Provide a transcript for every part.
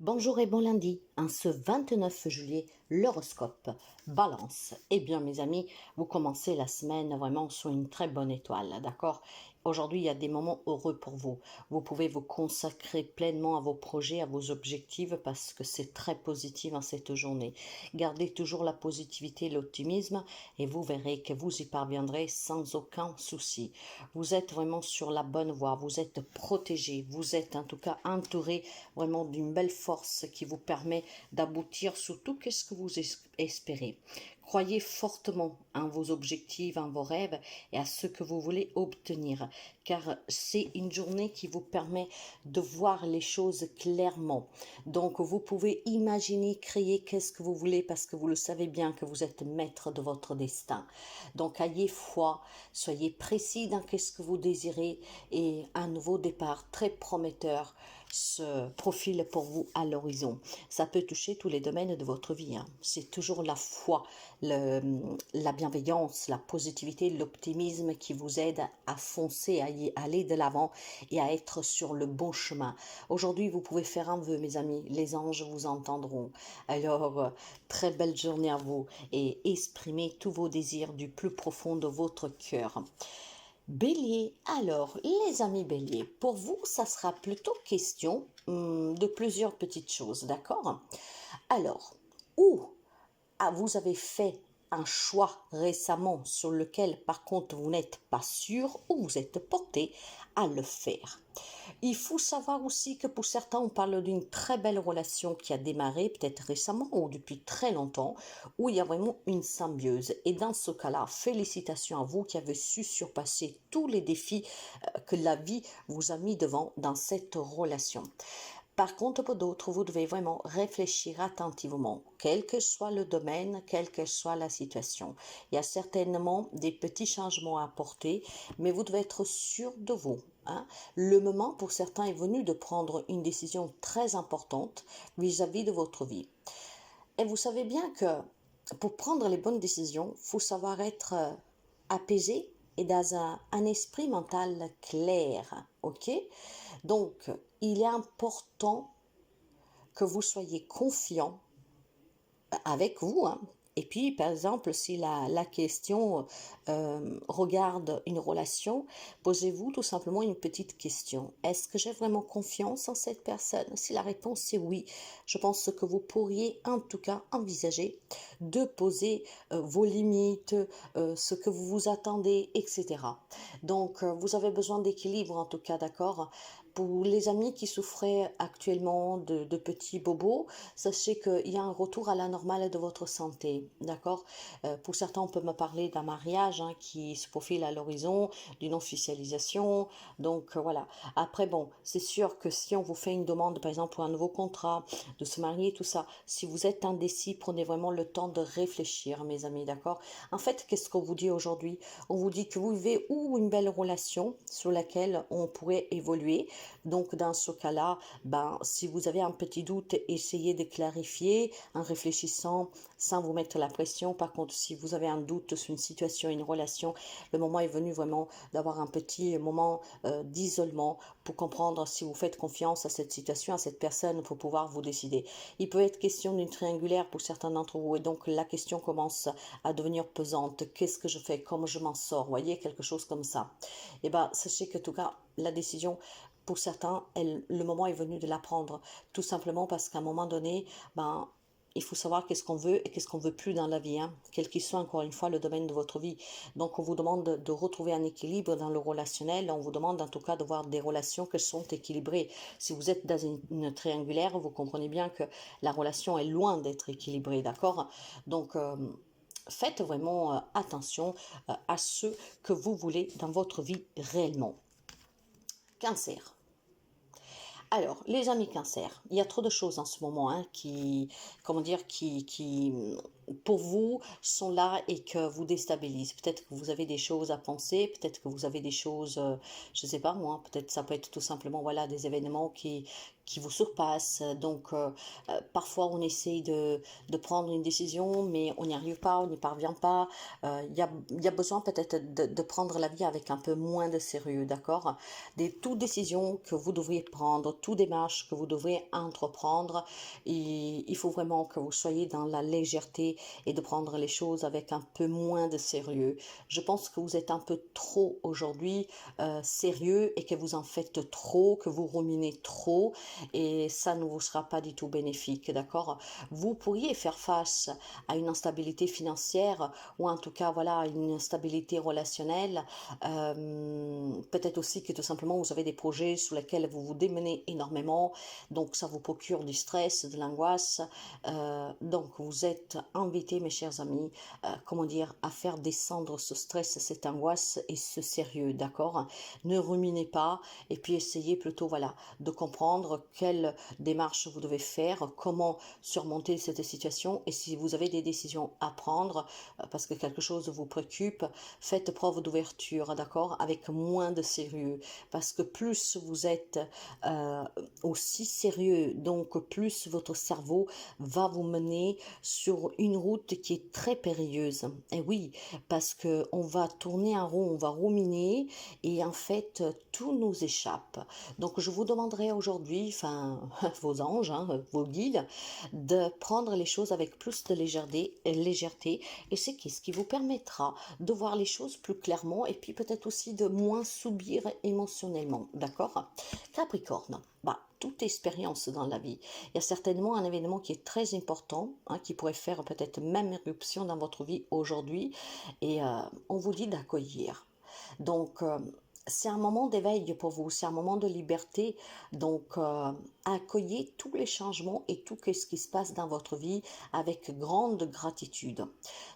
Bonjour et bon lundi, ce 29 juillet, l'horoscope Balance. Eh bien mes amis, vous commencez la semaine vraiment sur une très bonne étoile, d'accord? Aujourd'hui, il y a des moments heureux pour vous. Vous pouvez vous consacrer pleinement à vos projets, à vos objectifs parce que c'est très positif en cette journée. Gardez toujours la positivité et l'optimisme et vous verrez que vous y parviendrez sans aucun souci. Vous êtes vraiment sur la bonne voie, vous êtes protégé, vous êtes en tout cas entouré vraiment d'une belle force qui vous permet d'aboutir sur tout ce que vous espérez. Croyez fortement en vos objectifs, en vos rêves et à ce que vous voulez obtenir, car c'est une journée qui vous permet de voir les choses clairement. Donc vous pouvez imaginer, créer qu'est-ce que vous voulez parce que vous le savez bien que vous êtes maître de votre destin. Donc ayez foi, soyez précis dans ce que vous désirez et un nouveau départ très prometteur se profile pour vous à l'horizon. Ça peut toucher tous les domaines de votre vie, hein. C'est toujours la foi, la bienveillance, la positivité, l'optimisme qui vous aide à foncer, à y aller de l'avant et à être sur le bon chemin. Aujourd'hui, vous pouvez faire un vœu, mes amis. Les anges vous entendront. Alors, très belle journée à vous et exprimez tous vos désirs du plus profond de votre cœur. Bélier, alors les amis Bélier, pour vous, ça sera plutôt question de plusieurs petites choses, d'accord? Alors, où vous avez fait un choix récemment sur lequel par contre vous n'êtes pas sûr ou vous êtes porté à le faire. Il faut savoir aussi que pour certains, on parle d'une très belle relation qui a démarré peut-être récemment ou depuis très longtemps, où il y a vraiment une symbiose. Et dans ce cas-là, félicitations à vous qui avez su surpasser tous les défis que la vie vous a mis devant dans cette relation. Par contre, pour d'autres, vous devez vraiment réfléchir attentivement, quel que soit le domaine, quelle que soit la situation. Il y a certainement des petits changements à apporter, mais vous devez être sûr de vous, hein. Le moment pour certains est venu de prendre une décision très importante vis-à-vis de votre vie. Et vous savez bien que pour prendre les bonnes décisions, il faut savoir être apaisé et dans un esprit mental clair, ok? Donc, il est important que vous soyez confiant avec vous, hein. Et puis, par exemple, si la question regarde une relation, posez-vous tout simplement une petite question. Est-ce que j'ai vraiment confiance en cette personne? Si la réponse est oui, je pense que vous pourriez en tout cas envisager de poser vos limites, ce que vous vous attendez, etc. Donc, vous avez besoin d'équilibre en tout cas, d'accord? Pour les amis qui souffraient actuellement de petits bobos, sachez qu'il y a un retour à la normale de votre santé, d'accord? Pour certains, on peut me parler d'un mariage hein, qui se profile à l'horizon, d'une officialisation, donc voilà. Après, bon, c'est sûr que si on vous fait une demande, par exemple, pour un nouveau contrat, de se marier, tout ça, si vous êtes indécis, prenez vraiment le temps de réfléchir, mes amis, d'accord? En fait, qu'est-ce qu'on vous dit aujourd'hui? On vous dit que vous vivez ou une belle relation sur laquelle on pourrait évoluer. Donc, dans ce cas-là, ben, si vous avez un petit doute, essayez de clarifier en réfléchissant sans vous mettre la pression. Par contre, si vous avez un doute sur une situation, une relation, le moment est venu vraiment d'avoir un petit moment d'isolement pour comprendre si vous faites confiance à cette situation, à cette personne pour pouvoir vous décider. Il peut être question d'une triangulaire pour certains d'entre vous et donc la question commence à devenir pesante. Qu'est-ce que je fais? Comment je m'en sors? Vous voyez, quelque chose comme ça. Et ben, sachez que en tout cas, la décision pour certains, le moment est venu de la prendre. Tout simplement parce qu'à un moment donné, ben, il faut savoir qu'est-ce qu'on veut et qu'est-ce qu'on veut plus dans la vie, hein, quel qu'il soit encore une fois le domaine de votre vie. Donc on vous demande de retrouver un équilibre dans le relationnel, on vous demande en tout cas de voir des relations qui sont équilibrées. Si vous êtes dans une triangulaire, vous comprenez bien que la relation est loin d'être équilibrée, d'accord? Donc faites vraiment attention à ce que vous voulez dans votre vie réellement. Cancer. Alors, les amis Cancer, il y a trop de choses en ce moment hein, qui pour vous, sont là et que vous déstabilisent. Peut-être que vous avez des choses à penser, peut-être que vous avez des choses, je ne sais pas moi, peut-être ça peut être tout simplement voilà, des événements qui vous surpassent. Donc, parfois, on essaye de prendre une décision, mais on n'y arrive pas, on n'y parvient pas. Il y a besoin peut-être de prendre la vie avec un peu moins de sérieux, d'accord? Toutes décisions que vous devriez prendre, toute démarche que vous devriez entreprendre, il faut vraiment que vous soyez dans la légèreté et de prendre les choses avec un peu moins de sérieux. Je pense que vous êtes un peu trop aujourd'hui sérieux et que vous en faites trop, que vous ruminez trop et ça ne vous sera pas du tout bénéfique, d'accord? Vous pourriez faire face à une instabilité financière ou en tout cas voilà une instabilité relationnelle. Peut-être aussi que tout simplement vous avez des projets sur lesquels vous vous démenez énormément, donc ça vous procure du stress, de l'angoisse. Donc vous êtes invités, mes chers amis, comment dire, à faire descendre ce stress, cette angoisse et ce sérieux, d'accord? Ne ruminez pas et puis essayez plutôt, voilà, de comprendre quelle démarche vous devez faire, comment surmonter cette situation et si vous avez des décisions à prendre parce que quelque chose vous préoccupe, faites preuve d'ouverture, d'accord, avec moins de sérieux parce que plus vous êtes aussi sérieux, donc plus votre cerveau va vous mener sur une route qui est très périlleuse. Et oui, parce que on va tourner en rond, on va ruminer et en fait tout nous échappe. Donc je vous demanderai aujourd'hui, enfin vos anges, hein, vos guides, de prendre les choses avec plus de légèreté et c'est ce qui vous permettra de voir les choses plus clairement et puis peut-être aussi de moins subir émotionnellement. D'accord? Capricorne, bah, toute expérience dans la vie. Il y a certainement un événement qui est très important, hein, qui pourrait faire peut-être même éruption dans votre vie aujourd'hui, et on vous dit d'accueillir. Donc, c'est un moment d'éveil pour vous, c'est un moment de liberté. Donc, accueillez tous les changements et tout ce qui se passe dans votre vie avec grande gratitude.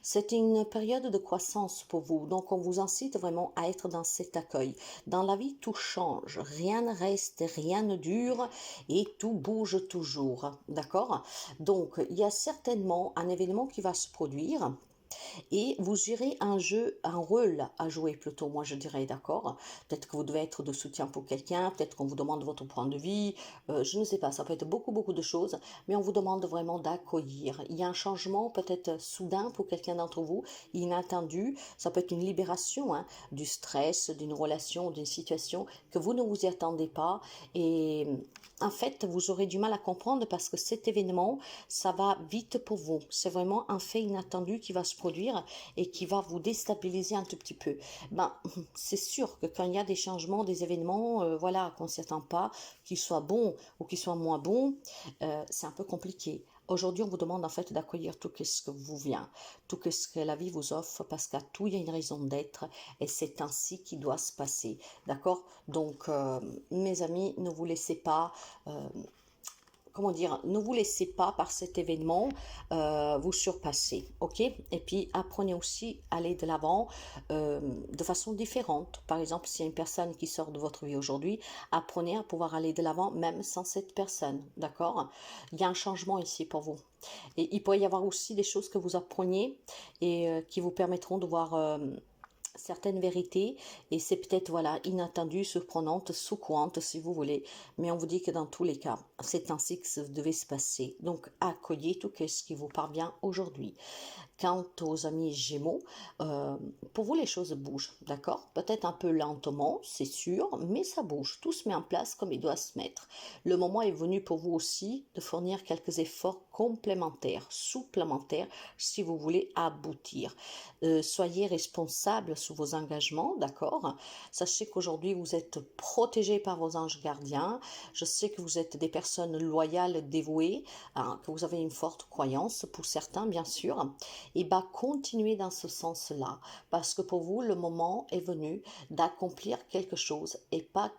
C'est une période de croissance pour vous, donc on vous incite vraiment à être dans cet accueil. Dans la vie, tout change, rien ne reste, rien ne dure et tout bouge toujours, d'accord? Donc, il y a certainement un événement qui va se produire et vous gérez un jeu, un rôle à jouer plutôt, moi je dirais, d'accord? Peut-être que vous devez être de soutien pour quelqu'un, peut-être qu'on vous demande votre point de vue, je ne sais pas, ça peut être beaucoup de choses, mais on vous demande vraiment d'accueillir. Il y a un changement peut-être soudain pour quelqu'un d'entre vous, inattendu, ça peut être une libération hein, du stress, d'une relation, d'une situation que vous ne vous y attendez pas et en fait, vous aurez du mal à comprendre parce que cet événement, ça va vite pour vous. C'est vraiment un fait inattendu qui va se produire et qui va vous déstabiliser un tout petit peu. Ben, c'est sûr que quand il y a des changements, des événements, voilà, qu'on ne s'y attend pas, qu'ils soient bons ou qu'ils soient moins bons, c'est un peu compliqué. Aujourd'hui, on vous demande en fait d'accueillir tout ce que vous vient, tout ce que la vie vous offre, parce qu'à tout, il y a une raison d'être, et c'est ainsi qu'il doit se passer. D'accord? Donc, mes amis, ne vous laissez pas comment dire, ne vous laissez pas par cet événement vous surpasser, ok? Et puis apprenez aussi à aller de l'avant de façon différente. Par exemple, s'il y a une personne qui sort de votre vie aujourd'hui, apprenez à pouvoir aller de l'avant même sans cette personne, d'accord? Il y a un changement ici pour vous. Et il pourrait y avoir aussi des choses que vous appreniez et qui vous permettront de voir certaines vérités et c'est peut-être voilà inattendu, surprenante, secouante si vous voulez, mais on vous dit que dans tous les cas c'est ainsi que ça devait se passer. Donc accueillez tout ce qui vous parvient aujourd'hui. Quant aux amis Gémeaux, pour vous les choses bougent, d'accord? Peut-être un peu lentement, c'est sûr, mais ça bouge. Tout se met en place comme il doit se mettre. Le moment est venu pour vous aussi de fournir quelques efforts complémentaires, supplémentaires, si vous voulez aboutir. Soyez responsable sous vos engagements, d'accord? Sachez qu'aujourd'hui vous êtes protégé par vos anges gardiens. Je sais que vous êtes des personnes loyales, dévouées, hein, que vous avez une forte croyance pour certains, bien sûr et bah continuez dans ce sens-là parce que pour vous le moment est venu d'accomplir quelque chose et pas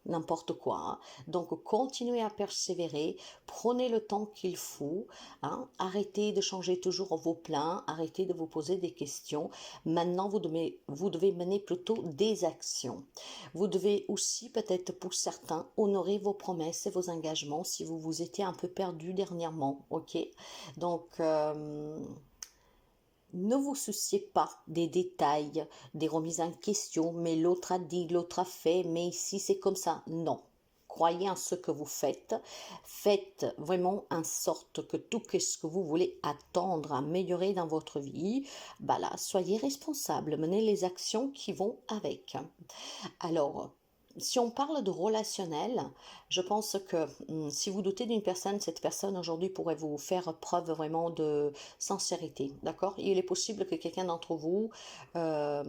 n'importe quoi. Hein. Donc continuez à persévérer, prenez le temps qu'il faut, hein. Arrêtez de changer toujours vos plans, arrêtez de vous poser des questions. Maintenant vous devez mener plutôt des actions. Vous devez aussi peut-être pour certains honorer vos promesses et vos engagements si vous vous étiez un peu perdu dernièrement, ok? Donc Ne vous souciez pas des détails, des remises en question, mais l'autre a dit, l'autre a fait, mais ici c'est comme ça. Non. Croyez en ce que vous faites. Faites vraiment en sorte que tout ce que vous voulez attendre, améliorer dans votre vie, bah là, soyez responsable. Menez les actions qui vont avec. Alors, si on parle de relationnel, je pense que si vous doutez d'une personne, cette personne aujourd'hui pourrait vous faire preuve vraiment de sincérité, d'accord? Il est possible que quelqu'un d'entre vous euh,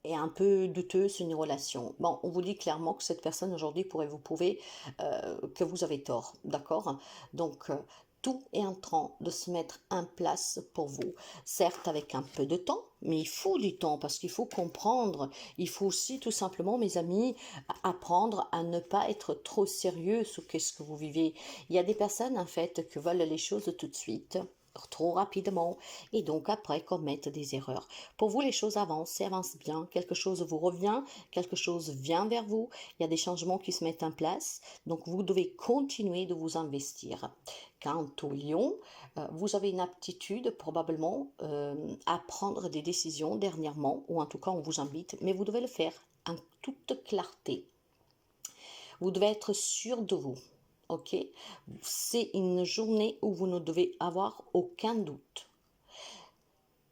est un peu douteux sur une relation. Bon, on vous dit clairement que cette personne aujourd'hui pourrait vous prouver que vous avez tort, d'accord? Donc, tout est en train de se mettre en place pour vous. Certes, avec un peu de temps, mais il faut du temps parce qu'il faut comprendre. Il faut aussi, tout simplement, mes amis, apprendre à ne pas être trop sérieux sur ce que vous vivez. Il y a des personnes, en fait, qui veulent les choses tout de suite, trop rapidement, et donc après commettent des erreurs. Pour vous, les choses avancent et avancent bien. Quelque chose vous revient, quelque chose vient vers vous. Il y a des changements qui se mettent en place. Donc, vous devez continuer de vous investir. Quant au lion, vous avez une aptitude probablement à prendre des décisions dernièrement, ou en tout cas on vous invite, mais vous devez le faire en toute clarté. Vous devez être sûr de vous. Ok? C'est une journée où vous ne devez avoir aucun doute.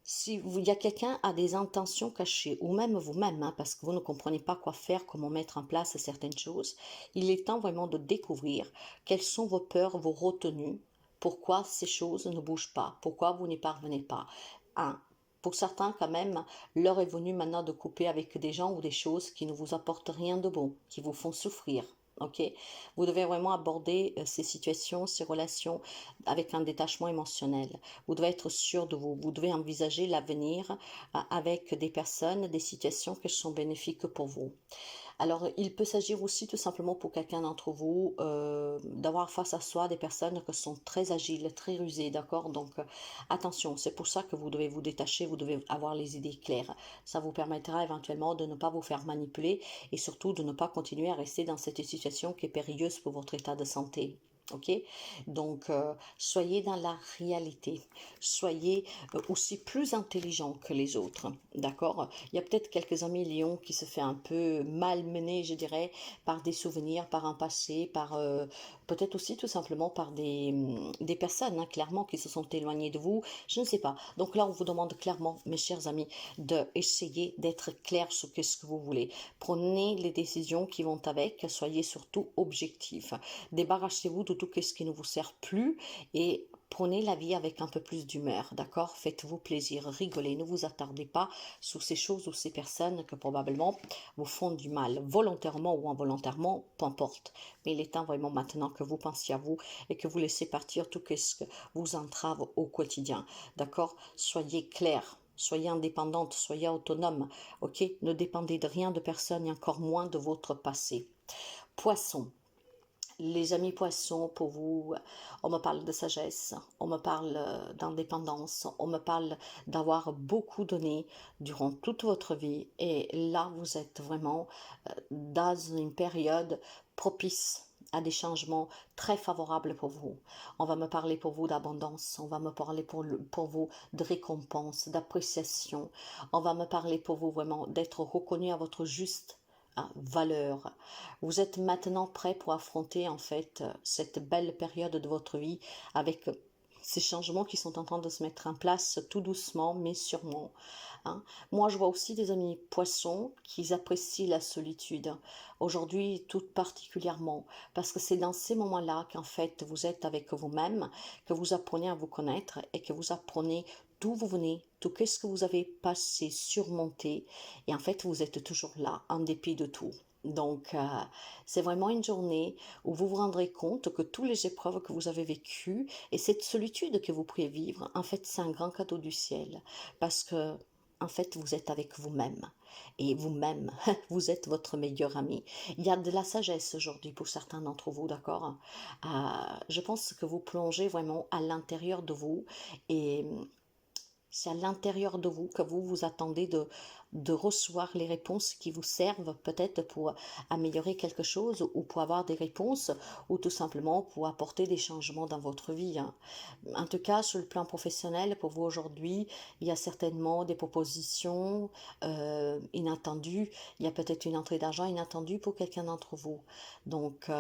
Si il y a quelqu'un a des intentions cachées, ou même vous-même, hein, parce que vous ne comprenez pas quoi faire, comment mettre en place certaines choses, il est temps vraiment de découvrir quelles sont vos peurs, vos retenues, pourquoi ces choses ne bougent pas, pourquoi vous n'y parvenez pas. Un, pour certains, quand même, l'heure est venue maintenant de couper avec des gens ou des choses qui ne vous apportent rien de bon, qui vous font souffrir. Ok, vous devez vraiment aborder ces situations, ces relations avec un détachement émotionnel. Vous devez être sûr de vous. Vous devez envisager l'avenir avec des personnes, des situations qui sont bénéfiques pour vous. Alors, il peut s'agir aussi tout simplement pour quelqu'un d'entre vous d'avoir face à soi des personnes qui sont très agiles, très rusées, d'accord? Donc, attention, c'est pour ça que vous devez vous détacher, vous devez avoir les idées claires. Ça vous permettra éventuellement de ne pas vous faire manipuler et surtout de ne pas continuer à rester dans cette situation qui est périlleuse pour votre état de santé. Ok, donc soyez dans la réalité, soyez aussi plus intelligent que les autres, d'accord? Il y a peut-être quelques amis lions qui se fait un peu malmener, je dirais, par des souvenirs, par un passé, par peut-être aussi tout simplement par des personnes, hein, clairement, qui se sont éloignées de vous, je ne sais pas. Donc là, on vous demande clairement, mes chers amis, d'essayer d'être clair sur ce que vous voulez. Prenez les décisions qui vont avec, soyez surtout objectifs. Débarrassez-vous de tout ce qui ne vous sert plus et prenez la vie avec un peu plus d'humeur, d'accord? Faites-vous plaisir, rigolez, ne vous attardez pas sur ces choses ou ces personnes que probablement vous font du mal, volontairement ou involontairement, peu importe. Mais il est temps vraiment maintenant que vous pensiez à vous et que vous laissez partir tout ce que vous entrave au quotidien, d'accord? Soyez clair. Soyez indépendante, soyez autonome, ok? Ne dépendez de rien de personne et encore moins de votre passé. Poisson, les amis poissons, pour vous, on me parle de sagesse, on me parle d'indépendance, on me parle d'avoir beaucoup donné durant toute votre vie. Et là, vous êtes vraiment dans une période propice à des changements très favorables pour vous. On va me parler pour vous d'abondance, on va me parler pour vous de récompense, d'appréciation, on va me parler pour vous vraiment d'être reconnu à votre juste valeur. Vous êtes maintenant prêt pour affronter en fait cette belle période de votre vie avec ces changements qui sont en train de se mettre en place tout doucement mais sûrement. Hein. Moi, je vois aussi des amis poissons qui apprécient la solitude. Aujourd'hui, tout particulièrement, parce que c'est dans ces moments-là qu'en fait vous êtes avec vous-même, que vous apprenez à vous connaître et que vous apprenez d'où vous venez, tout ce que vous avez passé, surmonté, et en fait vous êtes toujours là, en dépit de tout. Donc, c'est vraiment une journée où vous vous rendrez compte que toutes les épreuves que vous avez vécues et cette solitude que vous pouvez vivre, en fait, c'est un grand cadeau du ciel. Parce que, en fait, vous êtes avec vous-même. Et vous-même, vous êtes votre meilleur ami. Il y a de la sagesse aujourd'hui pour certains d'entre vous, d'accord? Je pense que vous plongez vraiment à l'intérieur de vous et c'est à l'intérieur de vous que vous vous attendez de recevoir les réponses qui vous servent peut-être pour améliorer quelque chose ou pour avoir des réponses ou tout simplement pour apporter des changements dans votre vie, hein. En tout cas, sur le plan professionnel, pour vous aujourd'hui, il y a certainement des propositions inattendues. Il y a peut-être une entrée d'argent inattendue pour quelqu'un d'entre vous. Donc,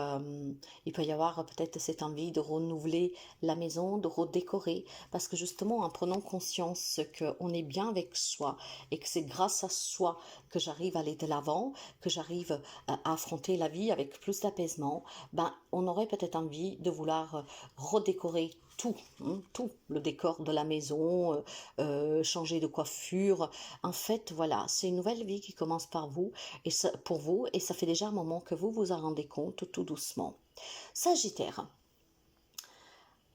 il peut y avoir peut-être cette envie de renouveler la maison, de redécorer, parce que justement, en prenant conscience qu'on est bien avec soi et que c'est grâce à soi que j'arrive à aller de l'avant, que j'arrive à affronter la vie avec plus d'apaisement, ben, on aurait peut-être envie de vouloir redécorer tout, hein, tout, le décor de la maison, changer de coiffure. En fait, voilà, c'est une nouvelle vie qui commence par vous et ça, pour vous, et ça fait déjà un moment que vous vous en rendez compte tout doucement. Sagittaire,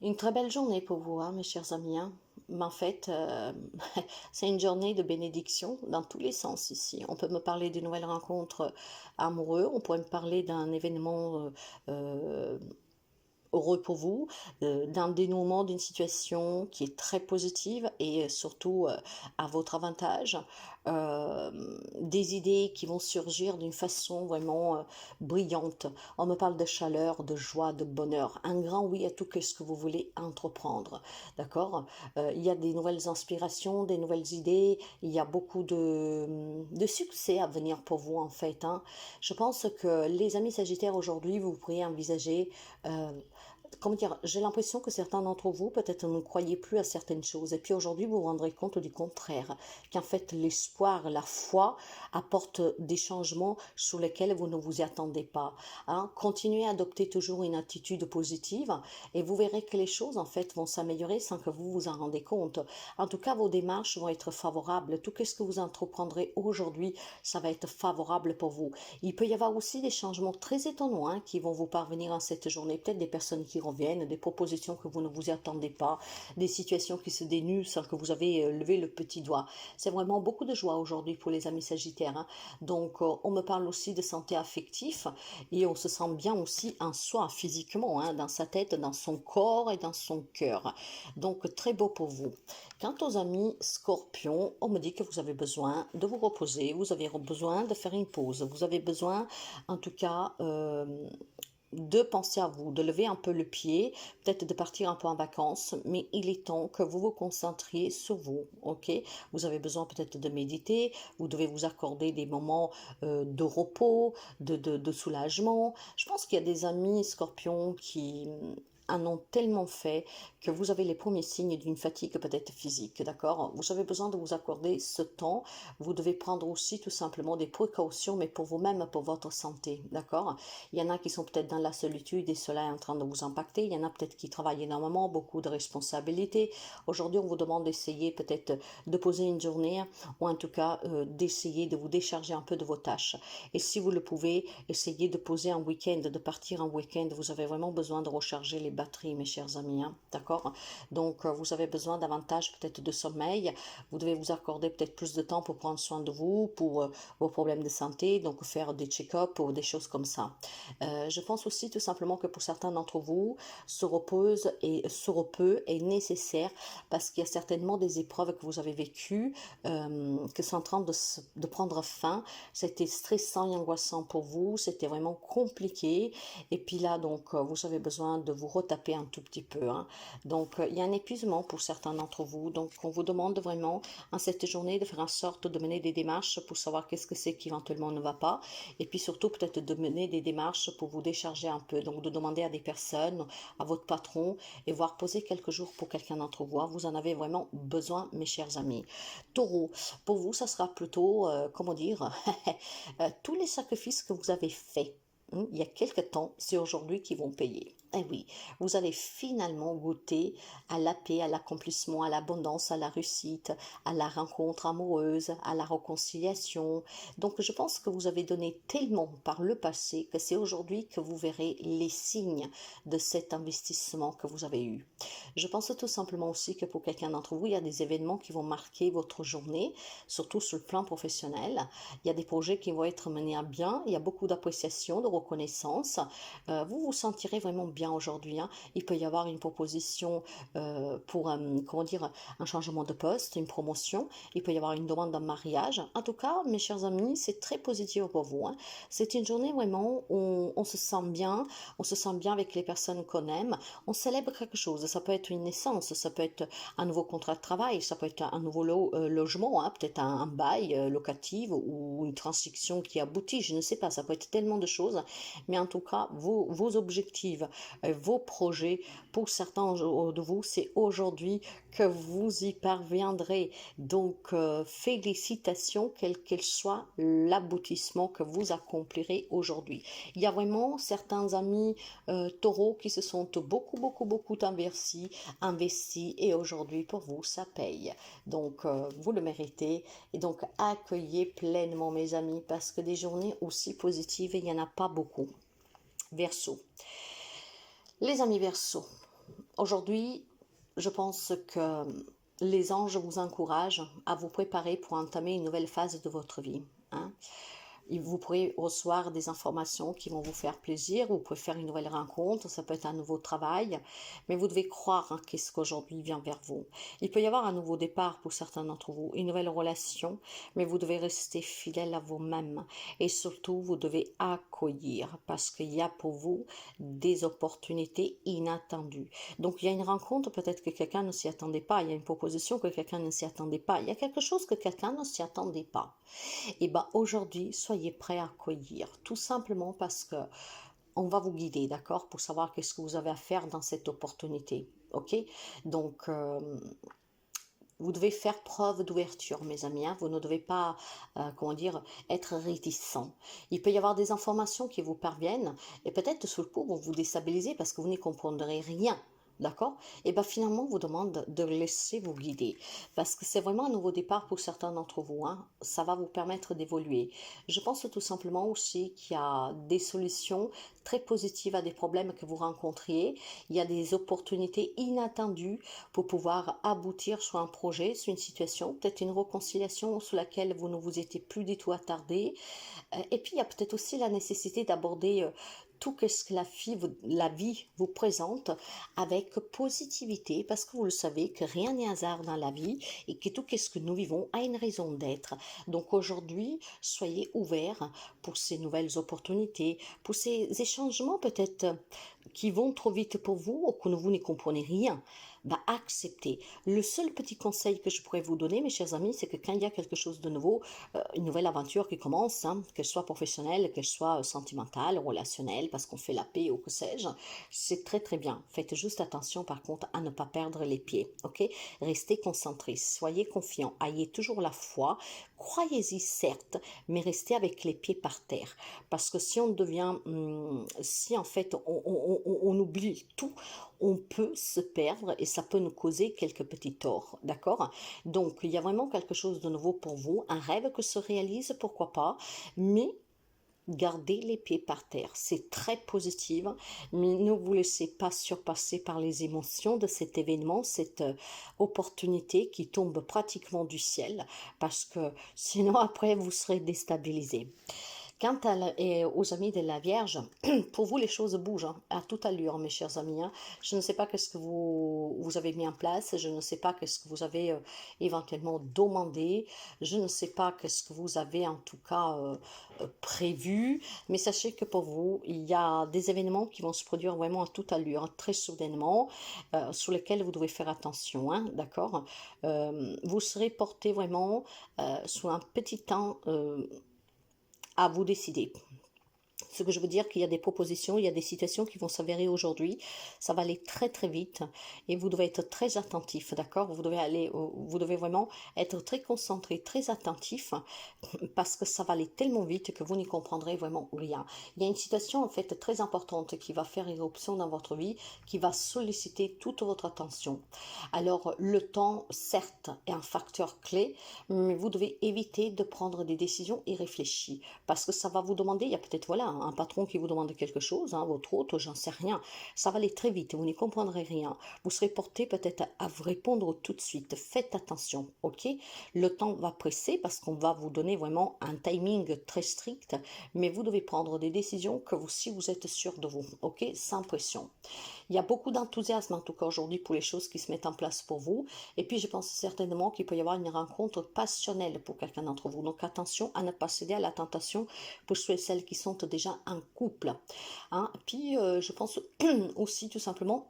une très belle journée pour vous, hein, mes chers amis, hein. Mais en fait, c'est une journée de bénédiction dans tous les sens ici. On peut me parler d'une nouvelle rencontre amoureuse, on pourrait me parler d'un événement heureux pour vous, d'un dénouement d'une situation qui est très positive et surtout à votre avantage, des idées qui vont surgir d'une façon vraiment brillante. On me parle de chaleur, de joie, de bonheur, un grand oui à tout ce que vous voulez entreprendre, d'accord. Il y a des nouvelles inspirations, des nouvelles idées, il y a beaucoup de succès à venir pour vous en fait, hein. Je pense que les amis sagittaires aujourd'hui, vous pourriez envisager comment dire, j'ai l'impression que certains d'entre vous, peut-être ne croyez plus à certaines choses. Et puis aujourd'hui, vous vous rendrez compte du contraire, qu'en fait, l'espoir, la foi apportent des changements sur lesquels vous ne vous y attendez pas, hein. Continuez à adopter toujours une attitude positive et vous verrez que les choses, en fait, vont s'améliorer sans que vous vous en rendez compte. En tout cas, vos démarches vont être favorables. Tout ce que vous entreprendrez aujourd'hui, ça va être favorable pour vous. Il peut y avoir aussi des changements très étonnants, hein, qui vont vous parvenir en cette journée. Peut-être des personnes qui reviennent, des propositions que vous ne vous y attendez pas, des situations qui se dénudent sans que vous avez levé le petit doigt. C'est vraiment beaucoup de joie aujourd'hui pour les amis sagittaires, hein. Donc, on me parle aussi de santé affective et on se sent bien aussi en soi, physiquement, hein, dans sa tête, dans son corps et dans son cœur. Donc, très beau pour vous. Quant aux amis scorpions, on me dit que vous avez besoin de vous reposer, vous avez besoin de faire une pause, vous avez besoin, en tout cas, de penser à vous, de lever un peu le pied, peut-être de partir un peu en vacances, mais il est temps que vous vous concentriez sur vous, ok? Vous avez besoin peut-être de méditer, vous devez vous accorder des moments de repos, de soulagement. Je pense qu'il y a des amis scorpions qui en ont tellement fait que vous avez les premiers signes d'une fatigue peut-être physique, d'accord? Vous avez besoin de vous accorder ce temps. Vous devez prendre aussi tout simplement des précautions, mais pour vous-même, pour votre santé, d'accord? Il y en a qui sont peut-être dans la solitude et cela est en train de vous impacter. Il y en a peut-être qui travaillent énormément, beaucoup de responsabilités. Aujourd'hui, on vous demande d'essayer peut-être de poser une journée ou en tout cas d'essayer de vous décharger un peu de vos tâches. Et si vous le pouvez, essayez de poser un week-end, de partir un week-end. Vous avez vraiment besoin de recharger les batteries, mes chers amis, hein, d'accord? Donc, vous avez besoin davantage peut-être de sommeil. Vous devez vous accorder peut-être plus de temps pour prendre soin de vous, pour vos problèmes de santé, donc faire des check-ups ou des choses comme ça. Je pense aussi tout simplement que pour certains d'entre vous, ce repos est nécessaire parce qu'il y a certainement des épreuves que vous avez vécues, que sont en train de prendre fin. C'était stressant et angoissant pour vous, c'était vraiment compliqué. Et puis là, donc, vous avez besoin de vous retaper un tout petit peu, hein. Donc, il y a un épuisement pour certains d'entre vous. Donc, on vous demande vraiment, en cette journée, de faire en sorte de mener des démarches pour savoir qu'est-ce que c'est qui éventuellement ne va pas. Et puis surtout, peut-être de mener des démarches pour vous décharger un peu. Donc, de demander à des personnes, à votre patron, et voir poser quelques jours pour quelqu'un d'entre vous. Vous en avez vraiment besoin, mes chers amis. Taureau, pour vous, ça sera plutôt, comment dire, tous les sacrifices que vous avez faits il y a quelque temps, c'est aujourd'hui qu'ils vont payer. Eh oui, vous allez finalement goûter à la paix, à l'accomplissement, à l'abondance, à la réussite, à la rencontre amoureuse, à la réconciliation. Donc je pense que vous avez donné tellement par le passé que c'est aujourd'hui que vous verrez les signes de cet investissement que vous avez eu. Je pense tout simplement aussi que pour quelqu'un d'entre vous, il y a des événements qui vont marquer votre journée, surtout sur le plan professionnel. Il y a des projets qui vont être menés à bien, il y a beaucoup d'appréciation, de reconnaissance. Vous vous sentirez vraiment bien aujourd'hui, hein. Il peut y avoir une proposition pour comment dire, un changement de poste, une promotion. Il peut y avoir une demande d'un mariage. En tout cas, mes chers amis, c'est très positif pour vous, hein. C'est une journée vraiment où on se sent bien, on se sent bien avec les personnes qu'on aime, on célèbre quelque chose. Ça peut être une naissance, ça peut être un nouveau contrat de travail, ça peut être un nouveau logement, hein, peut-être un bail locatif ou une transaction qui aboutit, je ne sais pas, ça peut être tellement de choses. Mais en tout cas, vos objectifs, vos projets, pour certains de vous, c'est aujourd'hui que vous y parviendrez. Donc, félicitations, quel qu'elle soit l'aboutissement que vous accomplirez aujourd'hui. Il y a vraiment certains amis taureaux qui se sont beaucoup investis et aujourd'hui pour vous, ça paye. Donc, vous le méritez et donc accueillez pleinement mes amis parce que des journées aussi positives, il n'y en a pas beaucoup. Verseau. Les amis Verseau, aujourd'hui, je pense que les anges vous encouragent à vous préparer pour entamer une nouvelle phase de votre vie, hein. Vous pourrez recevoir des informations qui vont vous faire plaisir, vous pouvez faire une nouvelle rencontre, ça peut être un nouveau travail, mais vous devez croire hein, qu'est-ce qu'aujourd'hui vient vers vous. Il peut y avoir un nouveau départ pour certains d'entre vous, une nouvelle relation, mais vous devez rester fidèle à vous-même et surtout vous devez accueillir parce qu'il y a pour vous des opportunités inattendues. Donc il y a une rencontre, peut-être que quelqu'un ne s'y attendait pas, il y a une proposition que quelqu'un ne s'y attendait pas, il y a quelque chose que quelqu'un ne s'y attendait pas. Et bien aujourd'hui, soyez prêts à accueillir, tout simplement parce que on va vous guider, d'accord, pour savoir qu'est-ce que vous avez à faire dans cette opportunité, ok. Donc, vous devez faire preuve d'ouverture, mes amis, hein. Vous ne devez pas, comment dire, être réticent. Il peut y avoir des informations qui vous parviennent et peut-être sur le coup, vont vous déstabiliser parce que vous n'y comprendrez rien. D'accord? Et bien finalement, on vous demande de laisser vous guider. Parce que c'est vraiment un nouveau départ pour certains d'entre vous, hein. Ça va vous permettre d'évoluer. Je pense tout simplement aussi qu'il y a des solutions très positives à des problèmes que vous rencontriez. Il y a des opportunités inattendues pour pouvoir aboutir sur un projet, sur une situation, peut-être une réconciliation sur laquelle vous ne vous étiez plus du tout attardé. Et puis, il y a peut-être aussi la nécessité d'aborder tout ce que la vie vous présente avec positivité, parce que vous le savez que rien n'est hasard dans la vie et que tout ce que nous vivons a une raison d'être. Donc aujourd'hui, soyez ouverts pour ces nouvelles opportunités, pour ces échangements peut-être qui vont trop vite pour vous ou que vous n'y comprenez rien. Bah, acceptez. Le seul petit conseil que je pourrais vous donner, mes chers amis, c'est que quand il y a quelque chose de nouveau, une nouvelle aventure qui commence, hein, qu'elle soit professionnelle, qu'elle soit sentimentale, relationnelle, parce qu'on fait la paix ou que sais-je, c'est très très bien. Faites juste attention par contre à ne pas perdre les pieds, ok? Restez concentrés, soyez confiants, ayez toujours la foi, croyez-y certes, mais restez avec les pieds par terre. Parce que si on devient, si en fait on oublie tout, on peut se perdre et ça peut nous causer quelques petits torts, d'accord? Donc, il y a vraiment quelque chose de nouveau pour vous, un rêve que se réalise, pourquoi pas, mais gardez les pieds par terre, c'est très positif, mais ne vous laissez pas surpasser par les émotions de cet événement, cette opportunité qui tombe pratiquement du ciel, parce que sinon après vous serez déstabilisé. Quant aux amis de la Vierge, pour vous, les choses bougent hein, à toute allure, mes chers amis, hein. Je ne sais pas qu'est-ce que vous avez mis en place, je ne sais pas qu'est-ce que vous avez éventuellement demandé, je ne sais pas qu'est-ce que vous avez en tout cas prévu, mais sachez que pour vous, il y a des événements qui vont se produire vraiment à toute allure, hein, très soudainement, sur lesquels vous devez faire attention, hein, d'accord. Vous serez porté vraiment sous un petit temps à vous décider. Ce que je veux dire qu'il y a des propositions, il y a des situations qui vont s'avérer aujourd'hui. Ça va aller très très vite et vous devez être très attentif, d'accord? Vous devez vraiment être très concentré, très attentif parce que ça va aller tellement vite que vous n'y comprendrez vraiment rien. Il y a une situation en fait très importante qui va faire éruption dans votre vie, qui va solliciter toute votre attention. Alors le temps, certes, est un facteur clé, mais vous devez éviter de prendre des décisions irréfléchies parce que ça va vous demander, il y a peut-être voilà un patron qui vous demande quelque chose, hein, votre hôte, j'en sais rien. Ça va aller très vite, vous n'y comprendrez rien. Vous serez porté peut-être à vous répondre tout de suite. Faites attention, ok? Le temps va presser parce qu'on va vous donner vraiment un timing très strict, mais vous devez prendre des décisions que vous, si vous êtes sûr de vous, ok? Sans pression. Il y a beaucoup d'enthousiasme en tout cas aujourd'hui pour les choses qui se mettent en place pour vous. Et puis je pense certainement qu'il peut y avoir une rencontre passionnelle pour quelqu'un d'entre vous. Donc attention à ne pas céder à la tentation pour ceux et celles qui sont déjà en couple. Hein. Puis je pense aussi tout simplement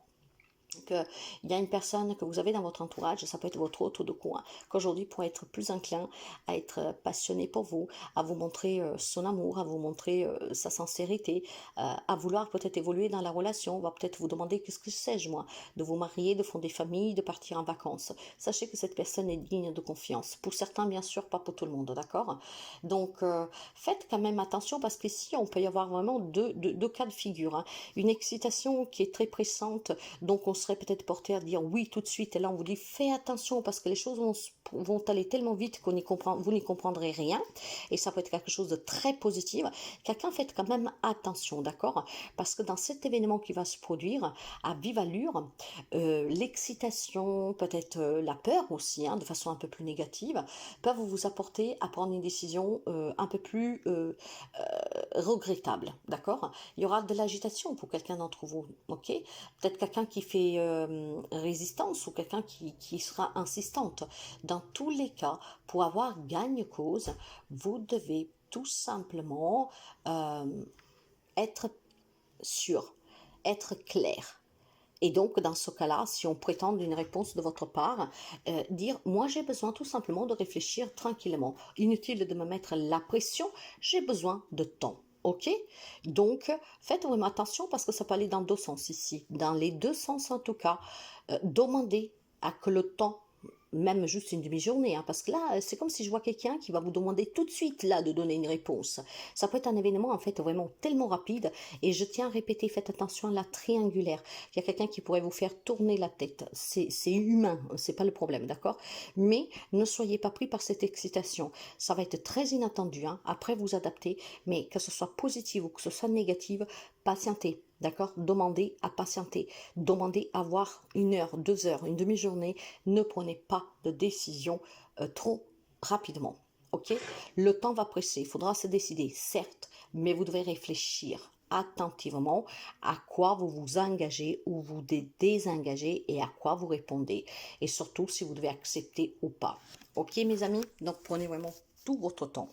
qu'il y a une personne que vous avez dans votre entourage, ça peut être votre hôte de coin, qu'aujourd'hui pourrait être plus enclin à être passionné pour vous, à vous montrer son amour, à vous montrer sa sincérité, à vouloir peut-être évoluer dans la relation, on va peut-être vous demander qu'est-ce que sais-je moi, de vous marier, de fonder famille, de partir en vacances. Sachez que cette personne est digne de confiance. Pour certains, bien sûr, pas pour tout le monde, d'accord? Donc, faites quand même attention parce qu'ici, on peut y avoir vraiment deux cas de figure. Hein. Une excitation qui est très pressante, donc on serait peut-être porté à dire oui tout de suite, et là on vous dit fais attention parce que les choses vont aller tellement vite vous n'y comprendrez rien, et ça peut être quelque chose de très positif. Quelqu'un, faites quand même attention, d'accord, parce que dans cet événement qui va se produire à vive allure, l'excitation, peut-être la peur aussi, hein, de façon un peu plus négative, peuvent vous apporter à prendre une décision un peu plus regrettable, d'accord. Il y aura de l'agitation pour quelqu'un d'entre vous, ok. Peut-être quelqu'un qui fait résistance ou quelqu'un qui sera insistante. Dans tous les cas, pour avoir gagne cause, vous devez tout simplement être sûr, être clair. Et donc, dans ce cas-là, si on prétend une réponse de votre part, dire « moi j'ai besoin tout simplement de réfléchir tranquillement. Inutile de me mettre la pression, j'ai besoin de temps. » Ok? Donc, faites vraiment attention parce que ça peut aller dans deux sens ici. Dans les deux sens en tout cas, demandez à que le temps, même juste une demi-journée, hein, parce que là, c'est comme si je vois quelqu'un qui va vous demander tout de suite là de donner une réponse. Ça peut être un événement en fait vraiment tellement rapide, et je tiens à répéter, faites attention à la triangulaire. Il y a quelqu'un qui pourrait vous faire tourner la tête. C'est humain, c'est pas le problème, d'accord? Mais ne soyez pas pris par cette excitation. Ça va être très inattendu, hein. Après vous adaptez, mais que ce soit positif ou que ce soit négatif, patientez. D'accord? Demandez à patienter. Demandez à avoir 1 heure, 2 heures, une demi-journée. Ne prenez pas de décision trop rapidement. Ok? Le temps va presser. Il faudra se décider, certes, mais vous devez réfléchir attentivement à quoi vous vous engagez ou vous désengagez et à quoi vous répondez. Et surtout si vous devez accepter ou pas. Ok mes amis? Donc prenez vraiment tout votre temps.